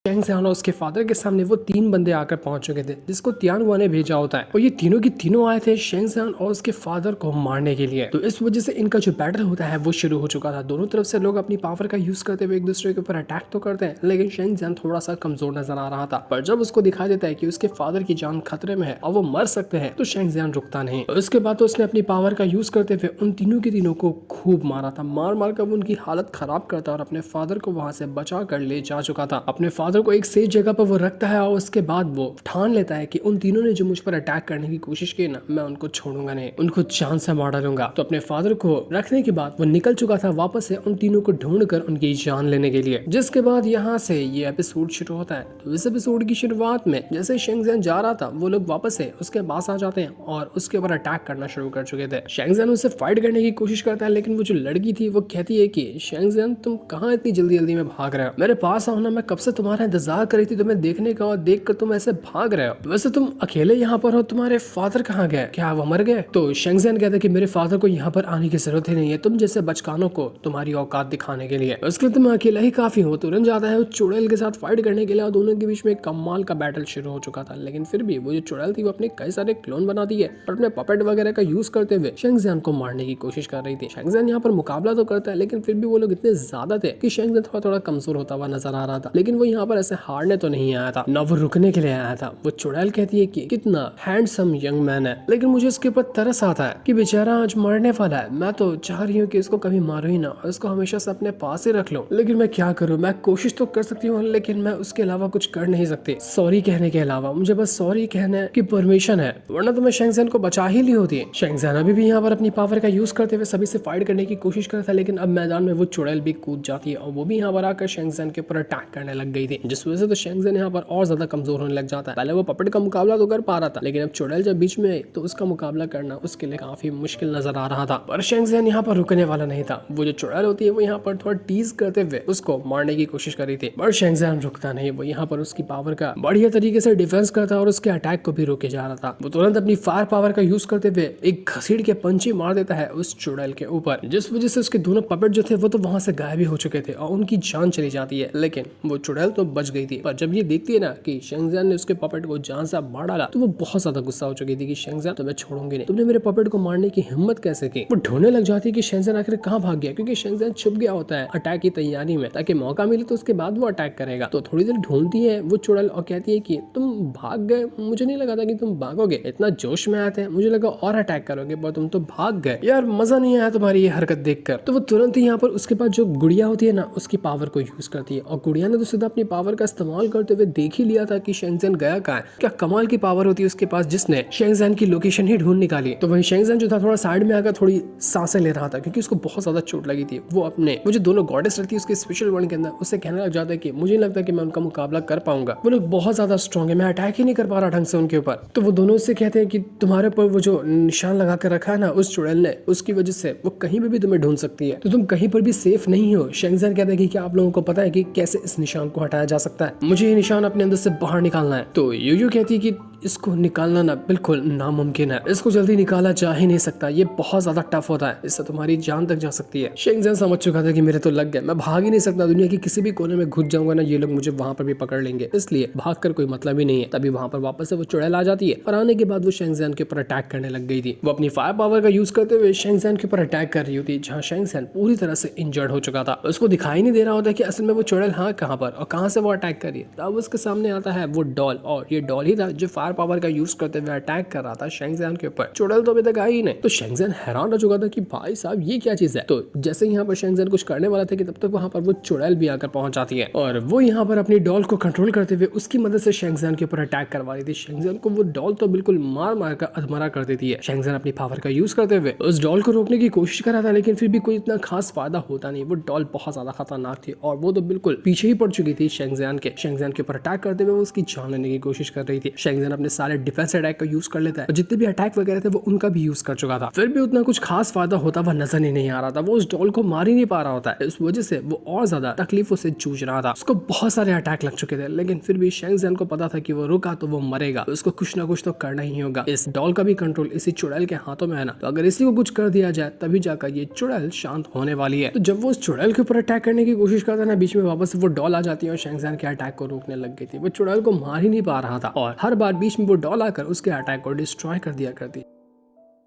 शेंग ज़ियान और उसके फादर के सामने वो तीन बंदे आकर पहुंच चुके थे जिसको तियानहुआ ने भेजा होता है और ये तीनों की तीनों आए थे शेंग ज़ियान और उसके फादर को मारने के लिए। तो इस वजह से इनका जो बैटल होता है वो शुरू हो चुका था। दोनों तरफ से लोग अपनी पावर का यूज करते हुए एक दूसरे के ऊपर अटैक तो करते हैं, लेकिन शेंग ज़ियान थोड़ा सा कमजोर नजर आ रहा था। पर जब उसको दिखाई देता है कि उसके फादर की जान खतरे में है और वो मर सकते हैं तो शेंग ज़ियान रुकता नहीं। उसके बाद तो उसने अपनी पावर का यूज करते हुए उन तीनों के तीनों को खूब मारा था। मार मार कर वो उनकी हालत खराब करता और अपने फादर को वहां से बचा कर ले जा चुका था। अपने फादर को एक सेफ जगह पर वो रखता है और उसके बाद वो ठान लेता है कि उन तीनों ने जो मुझ पर अटैक करने की कोशिश की ना, मैं उनको छोड़ूंगा नहीं, उनको जान से मार डालूंगा। तो अपने फादर को रखने के बाद वो निकल चुका था वापस से उन तीनों को ढूंढकर उनकी जान लेने के लिए। जिसके बाद यहाँ से ये एपिसोड शुरू होता है। तो इस एपिसोड की शुरुआत में जैसे शेंग ज़ियान जा रहा था वो लोग वापस से उसके पास आ जाते हैं और उसके ऊपर अटैक करना शुरू कर चुके थे। शेंग ज़ियान उससे फाइट करने की कोशिश करता है, लेकिन वो जो लड़की थी वो कहती है कि शेंग ज़ियान तुम कहाँ इतनी जल्दी जल्दी में भाग रहे हो, मेरे पास आओ ना, मैं कब से तुम्हारा इंतजार कर रही थी तुम्हें देखने का और देख कर तुम ऐसे भाग रहे हो। वैसे तुम अकेले यहाँ पर हो, तुम्हारे फादर कहाँ गए, क्या वो मर गए? तो शेंग ज़ियान कहता है कि मेरे फादर को यहाँ पर आने की जरूरत ही नहीं है, तुम जैसे बचकानों को तुम्हारी औकात दिखाने के लिए, उसके लिए तुम अकेला ही काफी हो। तुरंत जाता है उस चुड़ैल के साथ फाइट करने के लिए और दोनों के बीच में कमाल का बैटल शुरू हो चुका था। लेकिन फिर भी वो जो चुड़ैल थी वो अपने कई सारे क्लोन बना दिए और अपने पपेट वगैरह का यूज करते हुए शेंग ज़ियान को मारने की कोशिश कर रही थी। शेंग ज़ियान यहाँ पर मुकाबला तो करता है, लेकिन फिर भी वो लोग इतने ज्यादा थे कि शेंग ज़ियान थोड़ा थोड़ा कमजोर होता हुआ नजर आ रहा था। लेकिन वो यहाँ पर ऐसे हारने तो नहीं आया था, ना वो रुकने के लिए आया था। वो चुड़ैल कहती है कि कितना हैंडसम यंग मैन है, लेकिन मुझे इसके ऊपर तरस आता है कि बेचारा आज मरने वाला है। मैं तो चाह रही हूँ कि इसको कभी मारो ही ना और इसको हमेशा से अपने पास ही रख लो, लेकिन मैं क्या करूँ? मैं कोशिश तो कर सकती हूँ, लेकिन मैं उसके अलावा कुछ कर नहीं सकती। सॉरी कहने के अलावा मुझे बस सॉरी कहने की परमिशन है, वरना तो मैं शेंग ज़ियान को बचा ही ली होती। शेंग ज़ियान अभी भी यहाँ पर अपनी पावर का यूज करते हुए सभी से फाइट करने की कोशिश करता है, लेकिन अब मैदान में वो चुड़ैल भी कूद जाती है और वो भी यहाँ पर आकर शेंग ज़ियान के ऊपर अटैक करने लग गई थी, जिस वजह से तो शेंग ज़ियान यहाँ पर और ज्यादा कमजोर होने लग जाता है। पहले वो पपेट का मुकाबला तो कर पा रहा था, लेकिन अब चुड़ैल जब बीच में आई तो उसका मुकाबला करना उसके लिए काफी मुश्किल नजर आ रहा था। पर शेंग ज़ियान यहाँ पर रुकने वाला नहीं था। वो जो चुड़ैल होती है वो यहाँ पर थोड़ा टीज करते हुए उसको मारने की कोशिश कर रही थी, पर शेंग ज़ियान रुकता नहीं। वो यहाँ पर उसकी पावर का बढ़िया तरीके से डिफेंस करता और उसके अटैक को भी रोके जा रहा था। वो तुरंत अपनी फायर पावर का यूज करते हुए एक घसीट के पंची मार देता है उस चुड़ैल के ऊपर, जिस वजह से उसके दोनों पपेट जो थे वो तो वहां से गायब ही हो चुके थे और उनकी जान चली जाती है। लेकिन वो चुड़ैल तो बच गई थी। पर जब ये देखती है ना कि शेंग ज़ियान ने उसके पपेट को जान से मार डाला तो वो बहुत ज्यादा गुस्सा हो चुकी थी कि शेंग ज़ियान तुम्हें छोड़ूंगी नहीं, तुमने मेरे पपेट को मारने की हिम्मत कैसे की? वो ढूंढने लग जाती है कि शेंग ज़ियान आखिर कहाँ भाग गया, क्योंकि शेंग ज़ियान छुप गया होता है अटैक की तैयारी में, ताकि मौका मिले तो उसके बाद वो अटैक करेगा। तो थोड़ी देर ढूंढती है वो चुड़ैल और कहती है कि तुम भाग गए, मुझे नहीं लगा था कि तुम भागोगे, इतना जोश में आते हैं, मुझे लगा और अटैक करोगे, पर तुम तो भाग गए यार, मजा नहीं आया तुम्हारी ये हरकत देखकर। तो वो तुरंत ही यहाँ पर उसके पास जो गुड़िया होती है ना उसकी पावर को यूज करती है और गुड़िया ने तो सीधा अपनी पावर का इस्तेमाल करते हुए देख ही लिया था कि शेंग ज़ियान गया कहाँ है। क्या कमाल की पावर होती है उसके पास, जिसने शेंग ज़ियान की लोकेशन ही ढूंढ निकाली। तो वही शेंग ज़ियान जो था थोड़ा साइड में आकर थोड़ी सांसें ले रहा था, क्योंकि उसको बहुत ज्यादा चोट लगी थी। वो अपने वो जो दोनों गॉडेस रहती है उसके स्पेशल वर्ड के अंदर उससे कहने लग जाता है कि मुझे नहीं लगता कि मैं उनका मुकाबला कर पाऊंगा, वो लोग बहुत ज्यादा स्ट्रॉन्ग है, मैं अटैक ही नहीं कर पा रहा ढंग से उनके ऊपर। तो वो दोनों उससे कहते हैं कि तुम्हारे ऊपर वो जो निशान लगा कर रखा है ना उस चुड़ैल ने, उसकी वजह से वो कहीं पे भी तुम्हें ढूंढ सकती है, तो तुम कहीं पर भी सेफ नहीं हो। शेंग ज़ियान कहता है कि क्या आप लोगों को पता है कि कैसे इस निशान को हटाया जा सकता है? मुझे ये निशान अपने अंदर से बाहर निकालना है। तो यूयू कहती है कि इसको निकालना ना बिल्कुल नामुमकिन है, इसको जल्दी निकाला जा ही नहीं सकता, ये बहुत ज्यादा टफ होता है, इससे तुम्हारी जान तक जा सकती है। शेंग ज़ियान समझ चुका था कि मेरे तो लग गए, मैं भाग ही नहीं सकता, दुनिया की किसी भी कोने में घुस जाऊंगा ना ये लोग मुझे वहां पर भी पकड़ लेंगे, इसलिए भाग कर कोई मतलब ही नहीं है। तभी वहां पर वापस से वो चुड़ैल आ जाती है और आने के बाद वो शेंग ज़ियान के ऊपर अटैक करने लग गई थी। वो अपनी फायर पावर का यूज करते हुए शेंग ज़ियान के ऊपर अटैक कर रही होती, जहाँ शेंग ज़ियान पूरी तरह से इंजर्ड हो चुका था। उसको दिखाई नहीं दे रहा होता कि असल में वो चुड़ैल हाँ कहाँ पर और कहाँ से वो अटैक कर रही है। तब उसके सामने आता है वो डॉल, और ये डॉल ही था जो फायर पावर का यूज करते हुए अटैक कर रहा था शेंग ज़ियान के ऊपर। चुड़ैल तो अभी तक आई ही नहीं। तो शेंग ज़ियान हैरान हो चुका था कि भाई साहब ये क्या चीज है। तो जैसे यहाँ पर शेंग ज़ियान कुछ करने वाला था कि तब तक वहां पर वो चुड़ैल भी आकर पहुंच जाती है और वो यहाँ पर अपनी डॉल को कंट्रोल करते हुए उसकी मदद से शेंग ज़ियान के ऊपर अटैक करवा रही थी। शेंग ज़ियान को वो डॉल तो बिल्कुल मार मार कर अधमरा कर देती है। शेंग ज़ियान अपनी पावर का यूज करते हुए उस डॉल को रोकने की कोशिश कर रहा था, लेकिन फिर भी कोई इतना खास फायदा होता नहीं। वो डॉल बहुत ज्यादा खतरनाक थी और वो तो बिल्कुल पीछे ही पड़ चुकी थी शेंग ज़ियान के। शेंग ज़ियान के ऊपर अटैक करते हुए उसकी जान लेने की कोशिश कर रही थी। शेंग ज़ियान अपने सारे डिफेंस अटैक का यूज कर लेता है और जितने भी अटैक वगैरह थे वो उनका भी यूज कर चुका था, फिर भी उतना कुछ खास फायदा होता हुआ नजर ही नहीं आ रहा था। वो उस डॉल को मार ही नहीं पा रहा होता है, इस वजह से वो और ज्यादा तकलीफों से जूझ रहा था। उसको बहुत सारे अटैक लग चुके थे, लेकिन फिर भी शेंग ज़ियान को पता था कि वो रुका तो वो मरेगा, उसको कुछ ना कुछ तो करना ही होगा। इस डॉल का भी कंट्रोल इसी चुड़ैल के हाथों में है ना, तो अगर इसी को कुछ कर दिया जाए तभी जाकर ये चुड़ैल शांत होने वाली है। तो जब वो उस चुड़ैल के ऊपर अटैक करने की कोशिश करता है ना, बीच में वापस वो डॉल आ जाती है और शेंग शेंगज़ान के अटैक को रोकने लग गई थी। वो चुड़ैल को मार ही नहीं पा रहा था और हर बार बीच में वो डॉल आकर उसके अटैक को डिस्ट्रॉय कर दिया करती।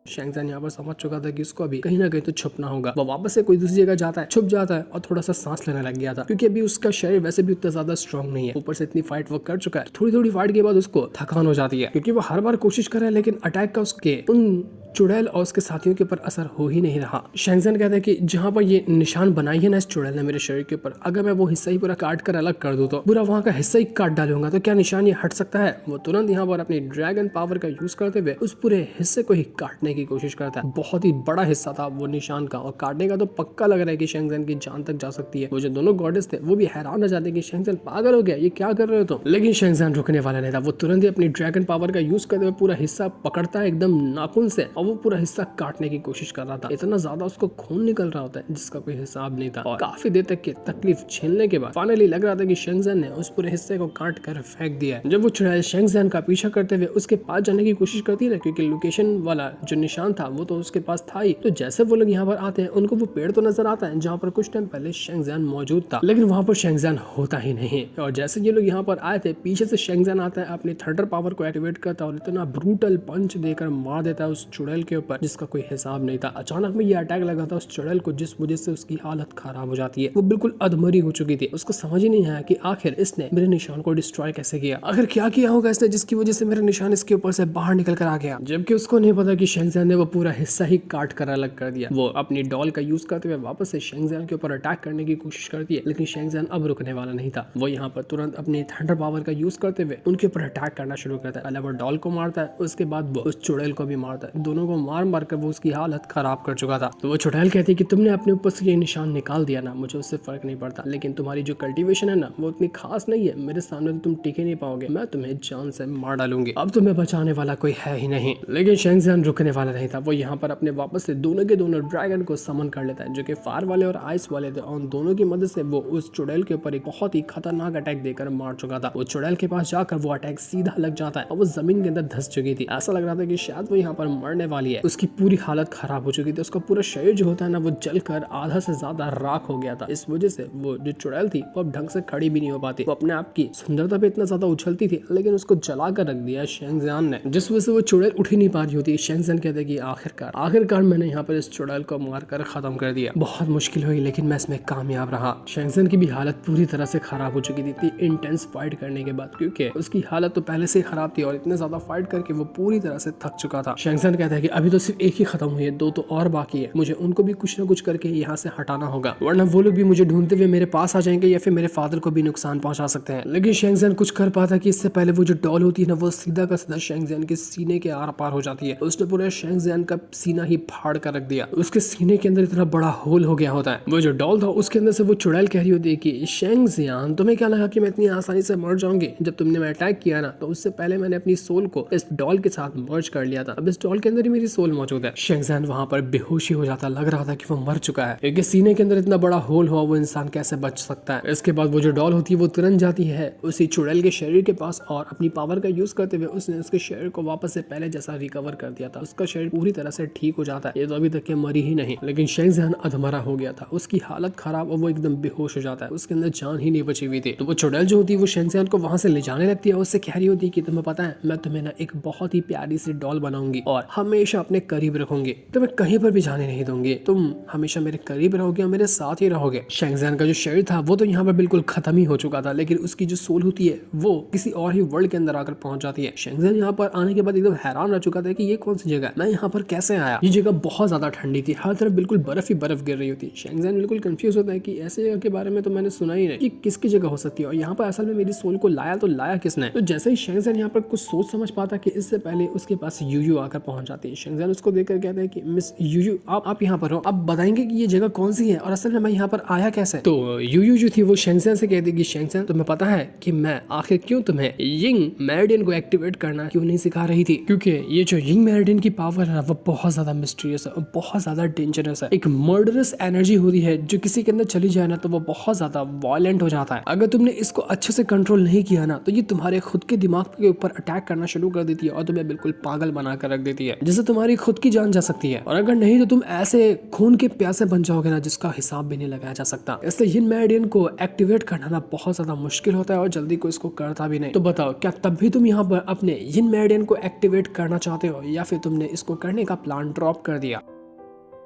शेंगज़ान यहाँ पर समझ चुका था कि इसको अभी कहीं ना कहीं तो छुपना होगा। वो वापस से कोई दूसरी जगह जाता है, छुप जाता है और थोड़ा सा सांस लेने लग गया था, क्योंकि अभी उसका शरीर वैसे भी उतना ज्यादा स्ट्रांग नहीं है। ऊपर से इतनी फाइट वो कर चुका है, थोड़ी थोड़ी फाइट के बाद उसको थकान हो जाती है, क्योंकि वो हर बार कोशिश कर रहा है लेकिन अटैक का उसके उन चुड़ैल और उसके साथियों के ऊपर असर हो ही नहीं रहा। शेंगज़ान कहता है कि जहाँ पर ये निशान बनाई है ना इस चुड़ैल ने मेरे शरीर के ऊपर, अगर मैं वो हिस्सा ही पूरा काट कर अलग कर दूं तो पूरा वहाँ का हिस्सा ही काट डालूंगा, तो क्या निशान ये हट सकता है? वो तुरंत यहाँ पर अपनी ड्रैगन पावर का यूज करते हुए उस पूरे हिस्से को ही काटने की कोशिश करता है। बहुत ही बड़ा हिस्सा था वो निशान का और काटने का तो पक्का लग रहा है कि शेंगज़ान की जान तक जा सकती है। वो जो दोनों गॉडेस थे वो भी हैरान हो जाते कि शेंगज़ान पागल हो गया, ये क्या कर रहे हो तुम? लेकिन शेंगज़ान रुकने वाला नहीं था। वो तुरंत ही अपनी ड्रैगन पावर का यूज करते हुए पूरा हिस्सा पकड़ता है एकदम नाखून से और वो पूरा हिस्सा काटने की कोशिश कर रहा था। इतना ज्यादा उसको खून निकल रहा होता है जिसका कोई हिसाब नहीं था और काफी देर तक की तकलीफ झेलने के बाद फाइनली लग रहा था कि शेंगज़ान ने उस पूरे हिस्से को काट कर फेंक दिया है। जब वो चुड़ैल शेंगज़ान का पीछा करते हुए उसके पास जाने की कोशिश करती है ना, क्योंकि लोकेशन वाला जो निशान था वो तो उसके पास था ही, तो जैसे वो लोग यहाँ पर आते हैं उनको वो पेड़ तो नजर आता है जहाँ पर कुछ टाइम पहले शेंगज़ान मौजूद था, लेकिन वहाँ पर शेंगज़ान होता ही नहीं। और जैसे ये लोग यहाँ पर आए थे, पीछे से शेंगज़ान आता है, अपनी थंडर पावर को एक्टिवेट करता है और इतना ब्रूटल पंच देकर मार देता है उस चुड़ैल के ऊपर जिसका कोई हिसाब नहीं था। अचानक में ये अटैक लगा था उस चुड़ैल को, जिस वजह से उसकी हालत खराब हो जाती है। वो बिल्कुल अधमरी हो चुकी थी। उसको समझ ही नहीं आया कि आखिर इसने मेरे निशान को डिस्ट्रॉय कैसे किया, आखिर क्या किया होगा इसने जिसकी वजह से मेरा निशान इसके ऊपर से बाहर निकल कर आ गया। जबकि उसको नहीं पता कि शेंगज़ान ने वो पूरा हिस्सा ही काट कर अलग कर दिया। वो अपनी डॉल का यूज करते हुए वापस से शेंगज़ान के ऊपर अटैक करने की कोशिश करती है, लेकिन शेंगज़ान अब रुकने वाला नहीं था। वो यहाँ पर तुरंत अपनी थंडर पावर का यूज करते हुए उनके ऊपर अटैक करना शुरू करता है। पहले वो डॉल को मारता है, उसके बाद वो उस चुड़ैल को भी मारता है। दोनों को मार मार कर वो उसकी हालत खराब कर चुका था। तो वो चुड़ैल कहती है कि तुमने अपने ऊपर से ये निशान निकाल दिया ना, मुझे उससे फर्क नहीं पड़ता, लेकिन तुम्हारी जो कल्टीवेशन है ना वो उतनी खास नहीं है, मेरे सामने तो तुम टिके नहीं पाओगे, मैं तुम्हें जान से मार डालूंगी, अब तुम्हें बचाने वाला कोई है ही नहीं। लेकिन शेंगज़ान रुकने वाला नहीं था। वो यहाँ पर अपने वापस से दोनों के दोनों ड्रैगन को समन कर लेता है, जो कि फायर वाले और आइस वाले थे, और दोनों की मदद से वो उस चुड़ैल के ऊपर एक बहुत ही खतरनाक अटैक देकर मार चुका था। वो चुड़ैल के पास जाकर वो अटैक सीधा लग जाता है और वो जमीन के अंदर धंस चुकी थी। ऐसा लग रहा था कि शायद वो यहाँ पर मरने वाली है। उसकी पूरी हालत खराब हो चुकी थी, उसका पूरा शरीर जो होता है ना वो जलकर आधा से ज्यादा राख हो गया था। इस वजह से वो जो चुड़ैल थी वो अब ढंग से खड़ी भी नहीं हो पाती। वो अपने आप की सुंदरता पे इतना ज्यादा उछलती थी, लेकिन उसको जला कर रख दिया शेंगज़ान ने, जिस वजह से वो चुड़ैल उठ ही नहीं पा रही होती। शेंगज़ान कहते कि आखिरकार मैंने यहाँ पर इस चुड़ैल को मारकर खत्म कर दिया। बहुत मुश्किल हुई लेकिन मैं इसमें कामयाब रहा। शेंगज़ान की भी हालत पूरी तरह से खराब हो चुकी थी इंटेंस फाइट करने के बाद, क्योंकि उसकी हालत तो पहले से खराब थी और इतने ज्यादा फाइट करके वो पूरी तरह से थक चुका था। शेंगज़ान कहता है कि अभी तो सिर्फ एक ही खत्म हुई है, दो तो और बाकी है, मुझे उनको भी कुछ ना कुछ करके यहाँ से हटाना होगा, वरना वो लोग भी मुझे ढूंढते हुए मेरे पास आ जाएंगे या फिर मेरे फादर को भी नुकसान पहुंचा सकते हैं। लेकिन शेंगज़ान कुछ कर पाता कि इससे पहले वो जो डॉल होती है ना वो सीधा का सीधा शेंगज़ान के सीने के आर पार हो जाती है। उसने पूरा शेंगज़ान का सीना ही फाड़ कर रख दिया। उसके सीने के अंदर इतना बड़ा होल हो गया होता है। वो जो डॉल था उसके अंदर से वो चुड़ैल कह रही होती है कि शेंगज़ान तुम्हें क्या लगा कि मैं इतनी आसानी से मर जाऊंगी? जब तुमने मैं अटैक किया ना तो उससे पहले मैंने अपनी सोल को इस डॉल के साथ मर्ज कर लिया था, अब इस डॉल के अंदर ही मेरी सोल मौजूद है। शेंगज़ान वहां पर बेहोशी हो जाता, लग रहा था कि वो मर चुका है, क्योंकि सीने के अंदर इतना बड़ा होल हुआ वो इंसान कैसे बच सकता है। इसके बाद वो जो डॉल होती है वो तुरंत जाती है उसी चुड़ैल के शरीर के पास और अपनी पावर का यूज करते हुए उसने उसके शरीर को वापस से पहले जैसा रिकवर कर दिया था। उसका शरीर पूरी तरह से ठीक हो जाता है, ये तो अभी तक के मरी ही नहीं, लेकिन शेंगज़ान अधमरा हो गया था, उसकी हालत खराब और वो एकदम बेहोश हो जाता है, उसके अंदर जान ही नहीं बची हुई थी। तो वो चुड़ैल जो होती है वो शेंगज़ान को वहां से ले जाने लगती है, उससे कह रही होती है कि तुम्हें पता है मैं तुम्हें ना एक बहुत ही प्यारी सी डॉल बनाऊंगी और हमेशा अपने करीब रखूंगी, तुम्हें कहीं पर भी जाने नहीं दूंगी, तुम हमेशा मेरे करीब रहोगे और मेरे साथ ही रहोगे। शेंगज़ान का जो शरीर था वो तो यहाँ पर बिल्कुल खत्म ही हो चुका था, लेकिन उसकी जो सोल होती है वो किसी और ही वर्ल्ड के अंदर आकर पहुंच जाती है। शेंगज़ान यहाँ पर आने के बाद एकदम हैरान रह चुका था कि ये कौन सी जगह है, मैं यहाँ पर कैसे आया। ये जगह बहुत ज्यादा ठंडी थी, हर तरफ बिल्कुल बर्फ ही बर्फ गिर रही होती। शेंगज़ान बिल्कुल कंफ्यूज होता है कि ऐसी जगह के बारे में तो मैंने सुना ही नहीं कि किसकी जगह हो सकती है और यहाँ पर असल में मेरी सोल को लाया तो लाया किसने। तो जैसे ही शेंगज़ान यहाँ पर कुछ सोच समझ पाता कि इससे पहले उसके पास यूयू आकर पहुंच जाती है। शेंगज़ान उसको देखकर कहता है कि मिस यूयू आप यहाँ पर हो, आप बताएंगे कि ये जगह कौन सी है और असल में मैं यहाँ पर आया कैसे। तो यूयू जो थी वो शेंगज़ान से कहती कि शेंगज़ान तुम्हें पता है कि मैं आखिर क्यों तुम्हें यिंग मेरिडियन को एक्टिवेट करना क्यों नहीं सिखा रही थी, क्योंकि ये जो यिंग मेरिडियन की पावर है वो बहुत ज्यादा मिस्टीरियस है और बहुत ज्यादा डेंजरस है। एक मर्डरस एनर्जी होती है जो किसी के अंदर चली जाए ना तो वो बहुत ज्यादा वायलेंट हो जाता है। अगर तुमने इसको अच्छे से कंट्रोल नहीं किया ना तो ये तुम्हारे खुद के दिमाग के ऊपर अटैक करना शुरू कर देती है और तुम्हें बिल्कुल पागल बना कर रख देती है, जिससे तुम्हारी खुद की जान जा सकती है, और अगर नहीं तो तुम ऐसे खून के प्यासे बन जाओगे ना जिसका हिसाब भी नहीं लगाया जा सकता। इसलिए यिन मेरिडियन को एक्टिवेट करना ना बहुत ज्यादा मुश्किल होता है और जल्दी कोई इसको करता भी नहीं। तो बताओ, क्या तब भी तुम यहाँ पर अपने यिन मेरिडियन को एक्टिवेट करना चाहते हो या फिर तुमने इसको करने का प्लान ड्रॉप कर दिया?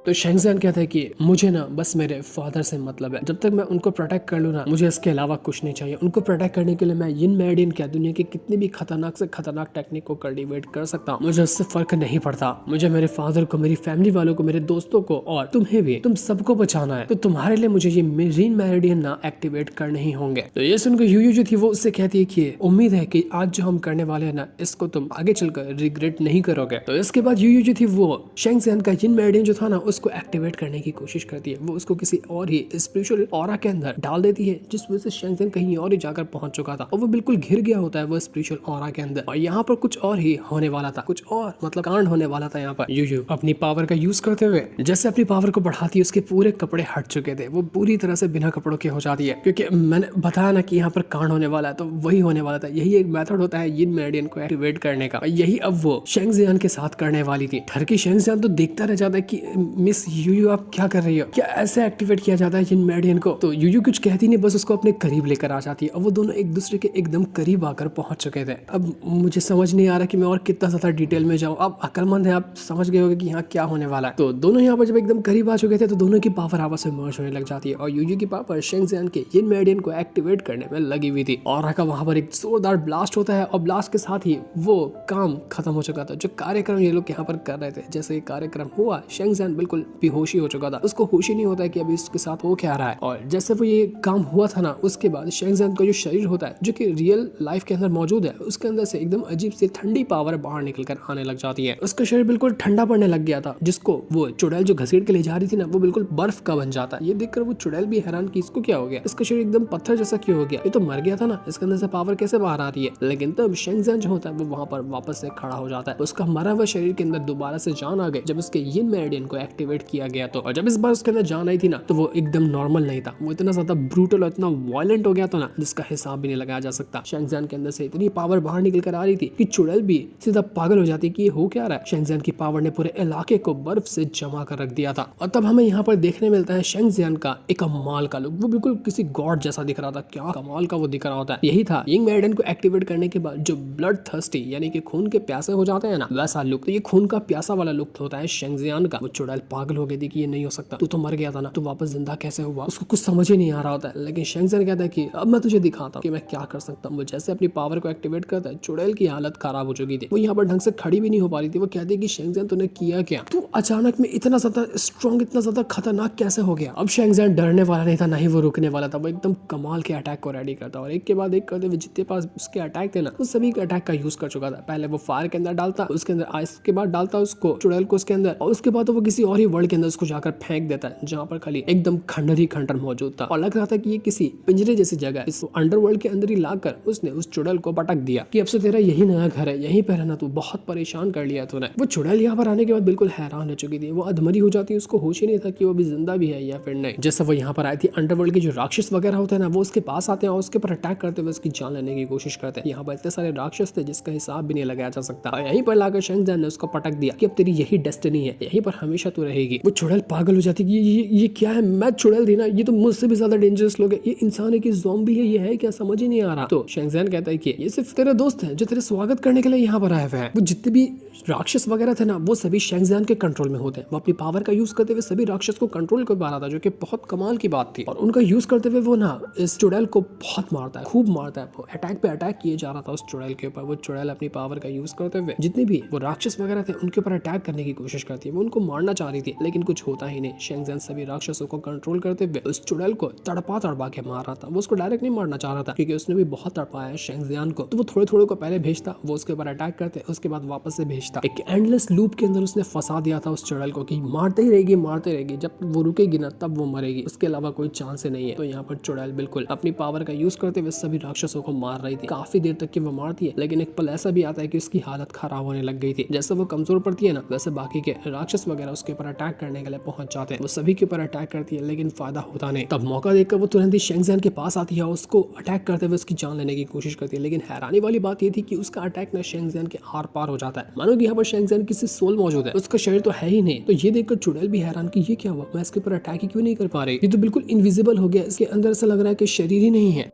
तो शेंगजियान कहता है कि मुझे ना बस मेरे फादर से मतलब है, जब तक मैं उनको प्रोटेक्ट कर लूँ ना मुझे इसके अलावा कुछ नहीं चाहिए। उनको प्रोटेक्ट करने के लिए मैं यिन मेरिडियन क्या दुनिया की कितनी भी खतरनाक से खतरनाक टेक्निक को कल्टीवेट कर सकता हूँ, मुझे उससे फर्क नहीं पड़ता। मुझे मेरे फादर को, मेरी फैमिली वालों को, मेरे दोस्तों को और तुम्हें भी, तुम सबको बचाना है। तो तुम्हारे लिए मुझे ये यिन मेरिडियन ना एक्टिवेट करने ही होंगे। तो ये सुनकर यूयू जो थी वो उससे कहती है कि उम्मीद है कि आज जो हम करने वाले हैं ना इसको तुम आगे चलकर रिग्रेट नहीं करोगे। तो इसके बाद यूयू जो थी वो शेंगजियान का यिन मेरिडियन जो था ना उसको एक्टिवेट करने की कोशिश करती है। वो उसको किसी और ही स्पिरिचुअल ऑरा के अंदर डाल देती है, जिस वजह से शेंगजियान कहीं और ही जाकर पहुंच चुका था और वो बिल्कुल घिर गया होता है वो स्पिरिचुअल ऑरा के अंदर। और यहाँ पर कुछ और ही होने वाला था, कुछ और मतलब कांड होने वाला था। यहाँ पर यूयू अपनी पावर का यूज करते हुए जैसे अपनी पावर को बढ़ाती है, उसके पूरे कपड़े हट चुके थे, वो पूरी तरह से बिना कपड़ों के हो जाती है। क्योंकि मैंने बताया ना कि यहाँ पर कांड होने वाला है, तो वही होने वाला था। यही एक मेथड होता है यिन मेरिडियन को एक्टिवेट करने का, यही अब वो शेंगजियान के साथ करने वाली थी। ठर की शेंगजियान तो देखता रह जाता है कि मिस यूयू आप क्या कर रही हो, क्या ऐसे एक्टिवेट किया जाता है यिन मेरिडियन को। तो यूयू कुछ कहती नहीं, बस उसको अपने करीब लेकर आ जाती है और वो दोनों एक दूसरे के एकदम करीब आकर पहुंच चुके थे। अब मुझे समझ नहीं आ रहा कि मैं और कितना ज्यादा डिटेल में जाऊं। आप अक्लमंद है, आप समझ गए होंगे कि यहाँ क्या होने वाला है। तो दोनों यहाँ पर जब एकदम करीब आ चुके थे तो दोनों की पावर आपस में मर्ज होने लग जाती है और यूयू की पावर शेंगजियान के यिन मेरिडियन को एक्टिवेट करने में लगी हुई थी। और वहां पर एक जोरदार ब्लास्ट होता है और ब्लास्ट के साथ ही वो काम खत्म हो चुका था। जो कार्यक्रम ये लोग यहाँ पर कर रहे थे, जैसे कार्यक्रम हुआ शेंगजियान बिल्कुल बेहोशी हो चुका था। उसको होश ही नहीं होता है कि अभी इसके साथ हो क्या रहा है। और जैसे वो ये काम हुआ था ना उसके बाद शेंगजियान का जो शरीर होता है, जो कि रियल लाइफ के अंदर मौजूद है, उसके अंदर से एकदम अजीब सी ठंडी पावर बाहर निकलकर आने लग जाती है। उसका शरीर बिल्कुल ठंडा पड़ने लग गया था, जिसको वो चुड़ैल जो घसीट के ले जा रही थी ना वो बिल्कुल बर्फ का बन जाता है। ये देखकर वो चुड़ैल भी हैरान कि इसको क्या हो गया, इसका शरीर एकदम पत्थर जैसा क्यों हो गया, ये तो मर गया था ना, इसके अंदर से पावर कैसे बाहर आ रही है। लेकिन तब शेंगजियान जो होता है वो वहां पर वापस से खड़ा हो जाता है। उसका मरा हुआ शरीर के अंदर दोबारा से जान आ गई जब उसके यिन मेरिडियन को एक्टिवेट किया गया। तो और जब इस बार उसके अंदर जान आई थी ना तो वो एकदम नॉर्मल नहीं था, वो इतना ज्यादा ब्रूटल और इतना वायलेंट हो गया था ना जिसका हिसाब भी नहीं लगाया जा सकता। शेंगजियान के अंदर से इतनी पावर बाहर निकल कर आ रही थी कि चुड़ैल भी सीधा पागल हो जाती कि ये हो क्या रहा है। शेंगजियान की पावर ने पूरे इलाके को बर्फ से जमा कर रख दिया था। और तब हमें यहाँ पर देखने मिलता है शेंगजियान का एक कमाल का लुक, वो बिल्कुल किसी गॉड जैसा दिख रहा था। क्या कमाल का वो दिख रहा होता है। यही था यिन मेरिडियन को एक्टिवेट करने के बाद जो ब्लड थर्स्टी यानी कि खून के प्यासे हो जाते हैं ना, वैसा लुक। तो ये खून का प्यासा वाला लुक होता है शेंगजियान का। वो चुड़ैल पागल हो गई थी कि ये नहीं हो सकता, तू तो मर गया था ना, तू वापस जिंदा कैसे हुआ, उसको कुछ समझ ही नहीं आ रहा होता है। लेकिन शेंगजियान कहता है कि अब मैं तुझे दिखाता हूँ कि मैं क्या कर सकता हूँ। वो जैसे अपनी पावर को एक्टिवेट करता है, चुड़ैल की हालत खराब हो चुकी थी, वो यहाँ पर ढंग से खड़ी भी नहीं हो पा रही थी। वो कहती है कि शेंगजियान तूने किया क्या, तू अचानक में इतना ज्यादा स्ट्रॉन्ग, इतना ज्यादा खतरनाक कैसे हो गया। अब शेंगजियान डरने वाला नहीं था, ना ही वो रुकने वाला था। वो एकदम कमाल के अटैक को रेडी करता और एक के बाद एक करते हुए जितने पास उसके अटैक थे ना उस सभी अटैक का यूज कर चुका था। पहले वो फायर के अंदर डालता, उसके अंदर आइस के बाद डालता उसको चुड़ैल को उसके अंदर, और उसके बाद वो किसी और ही वर्ल्ड के अंदर उसको जाकर फेंक देता है जहाँ पर खाली एकदम खंडर ही खंडर मौजूद था। और लग रहा था कि ये किसी पिंजरे जैसी जगह, इस अंडरवर्ल्ड के अंदर ही लाकर उसने उस चुड़ैल को पटक दिया कि अब से तेरा यही नया घर है, यहीं पे रहना, तू बहुत परेशान कर लिया तूने। वो चुड़ैल यहाँ पर आने के बाद बिल्कुल हैरान हो चुकी थी, वो अधमरी हो जाती है, उसको होश ही नहीं था कि वो अभी जिंदा भी है या फिर नहीं। जैसे वो यहाँ पर आई थी, अंडरवर्ल्ड के जो राक्षस वगैरह होते हैं ना वो उसके पास आते हैं और उसके ऊपर अटैक करते हुए उसकी जान लेने की कोशिश करते हैं। यहाँ पर इतने सारे राक्षस थे जिसका हिसाब भी नहीं लगाया जा सकता। और यहीं पर लाकर शेंगजियान ने उसको पटक दिया कि अब तेरी यही डेस्टिनी है, यहीं पर हमेशा तू रहेगी। वो चुड़ैल पागल हो जाती है, ये क्या है, मैं चुड़ैल थी ना, ये तो मुझसे भी ज्यादा डेंजरस लोग है, ये इंसान है कि ज़ॉम्बी है, ये है क्या, समझ ही नहीं आ रहा। तो शेंगजियान कहता है कि ये सिर्फ तेरे दोस्त हैं जो तेरे स्वागत करने के लिए यहाँ पर आए हुए हैं। वो जितने भी राक्षस वगैरह थे ना वो सभी शेंगजियान के कंट्रोल में होते हैं। वो अपनी पावर का यूज करते हुए सभी राक्षस को कंट्रोल कर पा रहा था, जो कि बहुत कमाल की बात थी। और उनका यूज करते हुए वो ना इस चुड़ैल को बहुत मारता है, खूब मारता है। वो अटैक पे अटैक किए जा रहा था उस चुड़ैल के ऊपर। वो चुड़ैल अपनी पावर का यूज करते हुए जितने भी वो राक्षस वगैरह थे उनके ऊपर अटैक करने की कोशिश करती है। वो उनको मारना चाह रही थी लेकिन कुछ होता ही नहीं। शेंगजियान सभी राक्षसों को कंट्रोल करते हुए उस चुड़ैल को तड़पा तड़पा के मार रहा था। वो उसको डायरेक्ट नहीं मारना चाह रहा था क्योंकि उसने भी बहुत तड़पाया है शेंगजियान को। तो वो थोड़े थोड़े को पहले भेजता, वो उसके ऊपर अटैक करते, उसके बाद वापस से भेजता। एक एंडलेस लूप के अंदर उसने फंसा दिया था उस चुड़ैल को कि मारते ही रहेगी, मारते रहेगी, जब वो रुकेगी ना तब वो मरेगी, उसके अलावा कोई चांस ही नहीं है। तो यहाँ पर चुड़ैल बिल्कुल अपनी पावर का यूज करते हुए सभी राक्षसों को मार रही थी। काफी देर तक की वो मारती है लेकिन एक पल ऐसा भी आता है कि उसकी हालत खराब होने लग गई थी। जैसे वो कमजोर पड़ती है ना वैसे बाकी के राक्षस वगैरह उसके ऊपर ऊपर अटैक करने के लिए पहुंच जाते हैं। वो सभी के ऊपर अटैक करती है लेकिन फायदा होता नहीं। तब मौका देखकर वो तुरंत ही शेंगज़ान के पास आती है, उसको अटैक करते हुए उसकी जान लेने की कोशिश करती है। लेकिन हैरानी वाली बात ये थी कि उसका अटैक ना शेंगज़ान के आर पार हो जाता है। मानो कि यहाँ पर शेंगज़ान किसी सोल मौजूद है, उसका शरीर तो है ही नहीं। तो ये देखकर चुड़ैल भी हैरान कि ये क्या हुआ, मैं इसके ऊपर अटैक ही क्यों नहीं कर पा रही, ये तो बिल्कुल इनविजिबल हो गया, इसके अंदर से लग रहा है कि शरीर ही नहीं है।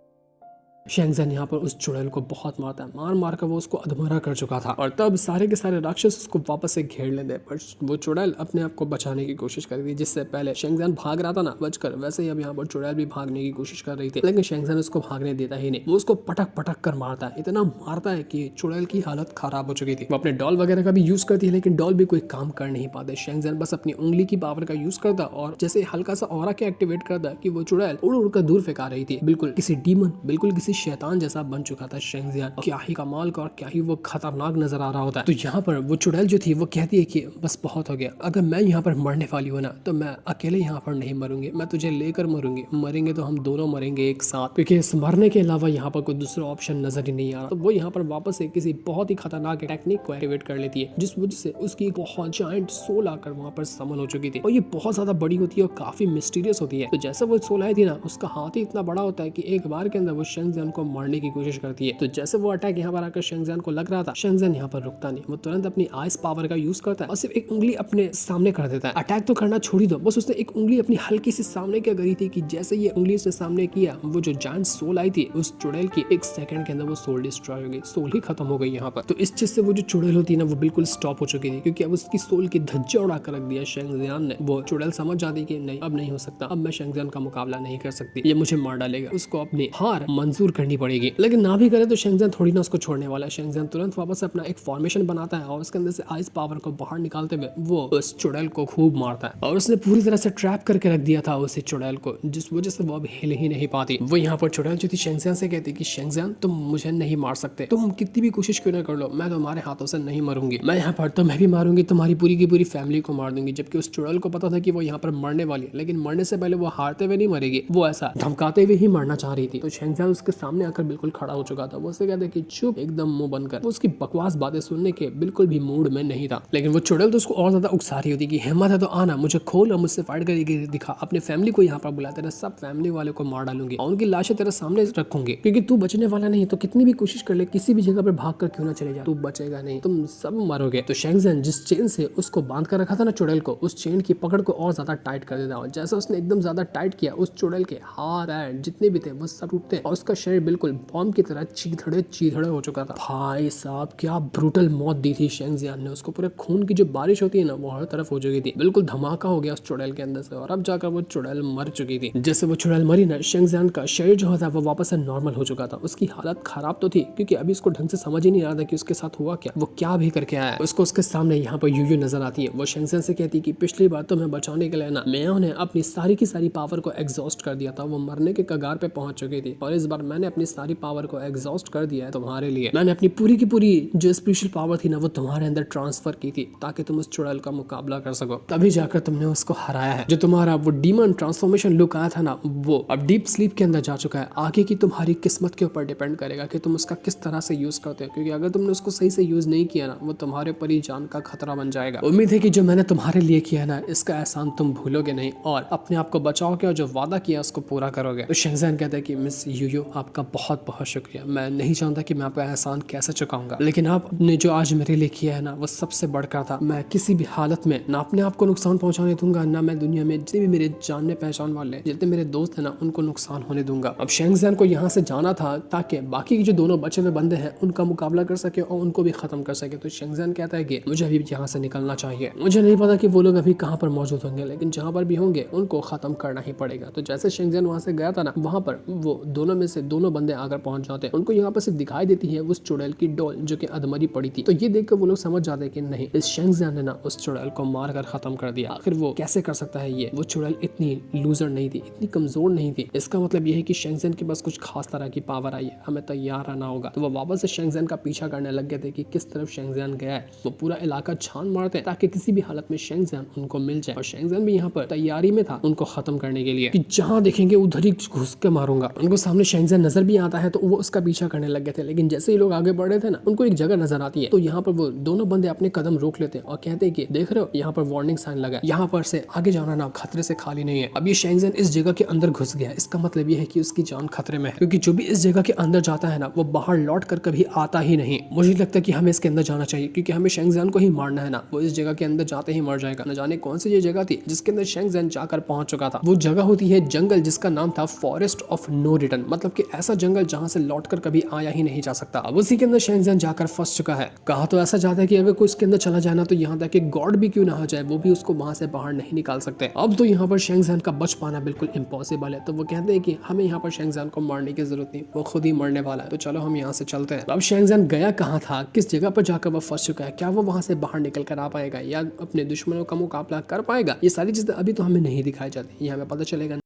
शेंगज़ान यहाँ पर उस चुड़ैल को बहुत मारता है, मार मार कर वो उसको अधमरा कर चुका था और तब सारे के सारे राक्षस उसको वापस से घेर लेते हैं। पर वो चुड़ैल अपने आप को बचाने की कोशिश कर रही थी। जिससे पहले शेंगज़ान भाग रहा था ना बचकर, वैसे ही अब यहाँ पर चुड़ैल भी भागने की कोशिश कर रही थी, लेकिन शेंगज़ान उसको भागने देता ही नहीं। वो उसको पटक पटक कर मारता है, इतना मारता है कि चुड़ैल की हालत खराब हो चुकी थी। वो अपने डॉल वगैरह का भी यूज करती है लेकिन डॉल भी कोई काम कर नहीं पाते। शेंगज़ान बस अपनी उंगली की पावर का यूज करता और जैसे हल्का सा ऑरा के एक्टिवेट करता कि वो चुड़ैल उड़ उड़ कर दूर फेंका रही थी। बिल्कुल किसी डीमन, बिल्कुल किसी शैतान जैसा बन चुका था शेंगज़ान। क्या ही कमाल का और क्या ही वो खतरनाक नजर आ रहा होता है। तो यहाँ पर वो चुड़ैल जो थी वो कहती है कि बस बहुत हो गया, अगर मैं यहाँ पर मरने वाली हूँ ना तो मैं अकेले यहाँ पर नहीं मरूंगी, मैं तुझे लेकर मरूंगी, मरेंगे तो हम दोनों मरेंगे एक साथ, क्योंकि इस मरने के अलावा यहाँ पर कोई दूसरा ऑप्शन नजर ही नहीं आ रहा। तो वो यहाँ पर वापस से किसी बहुत ही खतरनाक टेक्निक को एक्टिवेट कर लेती है, जिस वजह से उसकी एक बहुत जायंट सोल आकर वहाँ पर समन हो चुकी थी और ये बहुत ज्यादा बड़ी होती है और काफी मिस्टीरियस होती है। तो जैसे वो सोल आई थी ना, उसका हाथ ही इतना बड़ा होता है कि एक बार के अंदर वो शेंगज़ान को मारने की कोशिश करती है। तो जैसे वो अटैक यहाँ पर आकर शेंगज़ान को लग रहा था, शेंगज़ान यहाँ पर रुकता नहीं, वो तुरंत अपनी आइस पावर का यूज करता है और सिर्फ एक उंगली अपने सामने कर देता है। अटैक तो करना छोड़ ही दो, बस उसने एक उंगली अपनी हल्की सी सामने क्या करी थी कि जैसे ये उंगली उसने सामने किया, वो जो जायंट सोल आई थी उस चुड़ैल की एक सेकंड के अंदर वो सोल डिस्ट्रॉय हो गई, सोल ही खत्म हो गई यहाँ पर। तो इस चीज से वो जो चुड़ैल होती है ना वो बिल्कुल स्टॉप हो चुकी थी, क्योंकि अब उसकी सोल की धज्जियां उड़ा कर रख दिया शेंगज़ान ने। वो चुड़ैल समझ जाती कि नहीं अब नहीं हो सकता, अब मैं शेंगज़ान का मुकाबला नहीं कर सकती, ये मुझे मार डालेगा, उसको अपनी हार मंजूर करनी पड़ेगी। लेकिन ना भी करे तो शेंगज़ान थोड़ी ना उसको छोड़ने वाला है। शेंगज़ान तुरंत वापस अपना एक फॉर्मेशन बनाता है और उसके अंदर से आइस पावर को बाहर निकालते हुए वो उस चुड़ैल को खूब मारता है और उसने पूरी तरह से ट्रैप करके रख दिया था उस चुड़ैल को, जिस वजह से वो अब हिल ही नहीं पाती। वो यहाँ पर चुड़ैल जो थी शेंगज़ान से कहती कि शेंगज़ान तुम मुझे नहीं मार सकते, तुम कितनी भी कोशिश क्यों ना कर लो, मैं तुम्हारे हाथों से नहीं मरूंगी, मैं यहाँ पर तो मैं भी मारूंगी, तुम्हारी पूरी की पूरी फैमिली को मार दूंगी। जबकि उस चुड़ैल को पता था कि वो यहाँ पर मरने वाली है, लेकिन मरने से पहले वो हारते हुए नहीं मरेगी, वो ऐसा धमकाते हुए ही मरना चाह रही थी। तो शेंगज़ान उसके सामने आकर बिल्कुल खड़ा हो चुका था। वो उससे कहते कि चुप, एकदम मुंह बंद कर। वो उसकी बकवास बातें सुनने के बिल्कुल भी मूड में नहीं था। लेकिन वो चुड़ैल तो उसको और ज्यादा उकसा रही होती कि हिम्मत है तो आना, मुझे खोल और मुझसे फाइट करके दिखा, अपने फैमिली को यहाँ पर बुला, तेरे सब फैमिली वाले को मार डालूंगी और उनकी लाशें तेरे सामने रखूंगी, क्योंकि तू बचने वाला नहीं। तो कितनी भी कोशिश कर ले, किसी भी जगह पर भाग कर क्यों ना चले जा, तू बचेगा नहीं, तुम सब मरोगे। तो शेंगज़ान जिस चेन से उसको बांध कर रखा था ना चुड़ैल को, उस चेन की पकड़ को और ज्यादा टाइट कर देता और जैसे उसने एकदम ज्यादा टाइट किया, उस चुड़ैल के हाथ पैर जितने भी थे वो सब टूटते और उसका शरीर बिल्कुल बॉम्ब की तरह चीथड़े चीथड़े हो चुका था। भाई साहब क्या ब्रूटल मौत दी थी शेंगज़ान ने उसको। पूरे खून की जो बारिश होती है ना वो हर तरफ हो चुकी थी, बिल्कुल धमाका हो गया उस चुड़ैल के अंदर से और अब जाकर वो चुड़ैल मर चुकी थी। जैसे वो चुड़ैल मरी ना, शेंगज़ान का शरीर जो था वो वापस से नॉर्मल हो चुका था। उसकी हालत खराब तो थी क्योंकि अभी उसको ढंग से समझ ही नहीं आ रहा था कि उसके साथ हुआ क्या, वो क्या भी करके आया। उसको उसके सामने यहाँ पर यूयू नजर आती है। वो शेंगज़ान से कहती कि पिछली बार तो मैं बचाने के लिए ना मैंने अपनी सारी की सारी पावर को एग्जॉस्ट कर दिया था, वो मरने के कगार पे पहुंच चुकी थी और इस बार मैंने अपनी सारी पावर को एग्जॉस्ट कर दिया है तुम्हारे लिए। मैंने अपनी पूरी की पूरी जो स्पिरिचुअल पावर थी ना वो तुम्हारे अंदर ट्रांसफर की थी ताकि तुम उस चुड़ैल का मुकाबला कर सको, तभी जाकर तुमने उसको हराया है। जो तुम्हारा वो डीमन ट्रांसफॉर्मेशन लुक आया था ना वो अब डीप स्लीप के अंदर जा चुका है। आगे की तुम्हारी किस्मत के ऊपर डिपेंड करेगा कि तुम उसका किस तरह से यूज करते हो, क्योंकि अगर तुमने उसको सही से यूज नहीं किया ना वो तुम्हारे ऊपर ही जान का खतरा बन जाएगा। उम्मीद है कि जो मैंने तुम्हारे लिए किया ना इसका एहसान तुम भूलोगे नहीं और अपने आप को बचाओगे और जो वादा किया उसको पूरा करोगे। तो शेंगज़ान कहता है कि मिस यूयू आपका बहुत बहुत शुक्रिया, मैं नहीं जानता कि मैं आपका एहसान कैसे चुकाऊंगा, लेकिन आपने जो आज मेरे लिए किया है ना वो सबसे बढ़कर था। मैं किसी भी हालत में ना अपने आप को नुकसान पहुंचाने दूंगा, ना मैं दुनिया में जितने भी मेरे जानने पहचान वाले जितने मेरे दोस्त हैं ना उनको नुकसान होने दूंगा। अब शेंगज़ान को यहाँ से जाना था ताकि बाकी के जो दोनों बचे हुए बंदे हैं उनका मुकाबला कर सके और उनको भी खत्म कर सके। तो शेंगज़ान कहता है कि मुझे अभी यहाँ से निकलना चाहिए, मुझे नहीं पता कि वो लोग अभी कहाँ पर मौजूद होंगे, लेकिन जहाँ पर भी होंगे उनको खत्म करना ही पड़ेगा। तो जैसे शेंगज़ान वहाँ से गया था ना वहाँ पर वो दोनों में से दोनों बंदे आकर पहुंच जाते हैं। उनको यहाँ पर सिर्फ दिखाई देती है उस चुड़ैल की डोल जो कि अधमरी पड़ी थी। तो ये देखकर वो लोग समझ जाते हैं कि नहीं, इस शेंगज़ान ने ना उस चुड़ैल को मार कर खत्म कर दिया। आखिर वो कैसे कर सकता है ये, वो चुड़ैल इतनी लूजर नहीं थी, इतनी कमजोर नहीं थी। इसका मतलब ये है कि शेंगज़ान के पास कुछ खास तरह की पावर आई है, हमें तैयार रहना होगा। तो वो वापस से शेंगज़ान का पीछा करने लग गए थे कि किस तरफ शेंगज़ान गया है। वो पूरा इलाका छान मारते हैं ताकि किसी भी हालत में शेंगज़ान उनको मिल जाए और शेंगज़ान भी यहाँ पर तैयारी में था उनको खत्म करने के लिए कि जहाँ देखेंगे उधर ही घुस के मारूंगा। उनको सामने शेंगज़ान नजर भी आता है तो वो उसका पीछा करने लग गए थे। लेकिन जैसे ही लोग आगे बढ़ रहे थे ना, उनको एक जगह नजर आती है, तो यहाँ पर वो दोनों बंदे अपने कदम रोक लेते हैं और कहते हैं कि देख रहे हो यहाँ पर वार्निंग साइन लगा है, यहाँ पर से आगे जाना ना खतरे से खाली नहीं है। अब ये शेंगजेन इस जगह के अंदर घुस गया, इसका मतलब ये है कि उसकी जान खतरे में है, क्योंकि जो भी इस जगह के अंदर जाता है ना वो बाहर लौट कर कभी आता ही नहीं। मुझे लगता है कि हमें इसके अंदर जाना चाहिए, क्योंकि हमें शेंगजेन को ही मारना है ना, वो इस जगह के अंदर जाते ही मर जाएगा। न जाने कौन सी ये जगह थी जिसके अंदर शेंगजेन जाकर पहुंच चुका था। वो जगह होती है जंगल, जिसका नाम था फॉरेस्ट ऑफ नो रिटर्न, मतलब कि ऐसा जंगल जहां से लौटकर कभी आया ही नहीं जा सकता। अब उसी के अंदर शेंगजेन जाकर फंस चुका है। कहा तो ऐसा जाता है कि अगर कोई इसके अंदर चला जाए ना, तो यहाँ तक कि गॉड भी क्यों ना आ जाए, वो भी उसको वहां से बाहर नहीं निकाल सकते। अब तो यहाँ पर शेंगजेन का बच पाना बिल्कुल इम्पॉसिबल है। तो वो कहते हैं कि हमें यहाँ पर शेंगजेन को मारने की जरूरत नहीं, वो खुद ही मरने वाला है, तो चलो हम यहाँ से चलते हैं। अब शेंगजेन गया कहाँ था, किस जगह पर जाकर वो फंस चुका है, क्या वो वहां से बाहर निकल कर आ पाएगा या अपने दुश्मनों का मुकाबला कर पाएगा, ये सारी चीजें अभी तो हमें नहीं दिखाई जाती, ये हमें पता चलेगा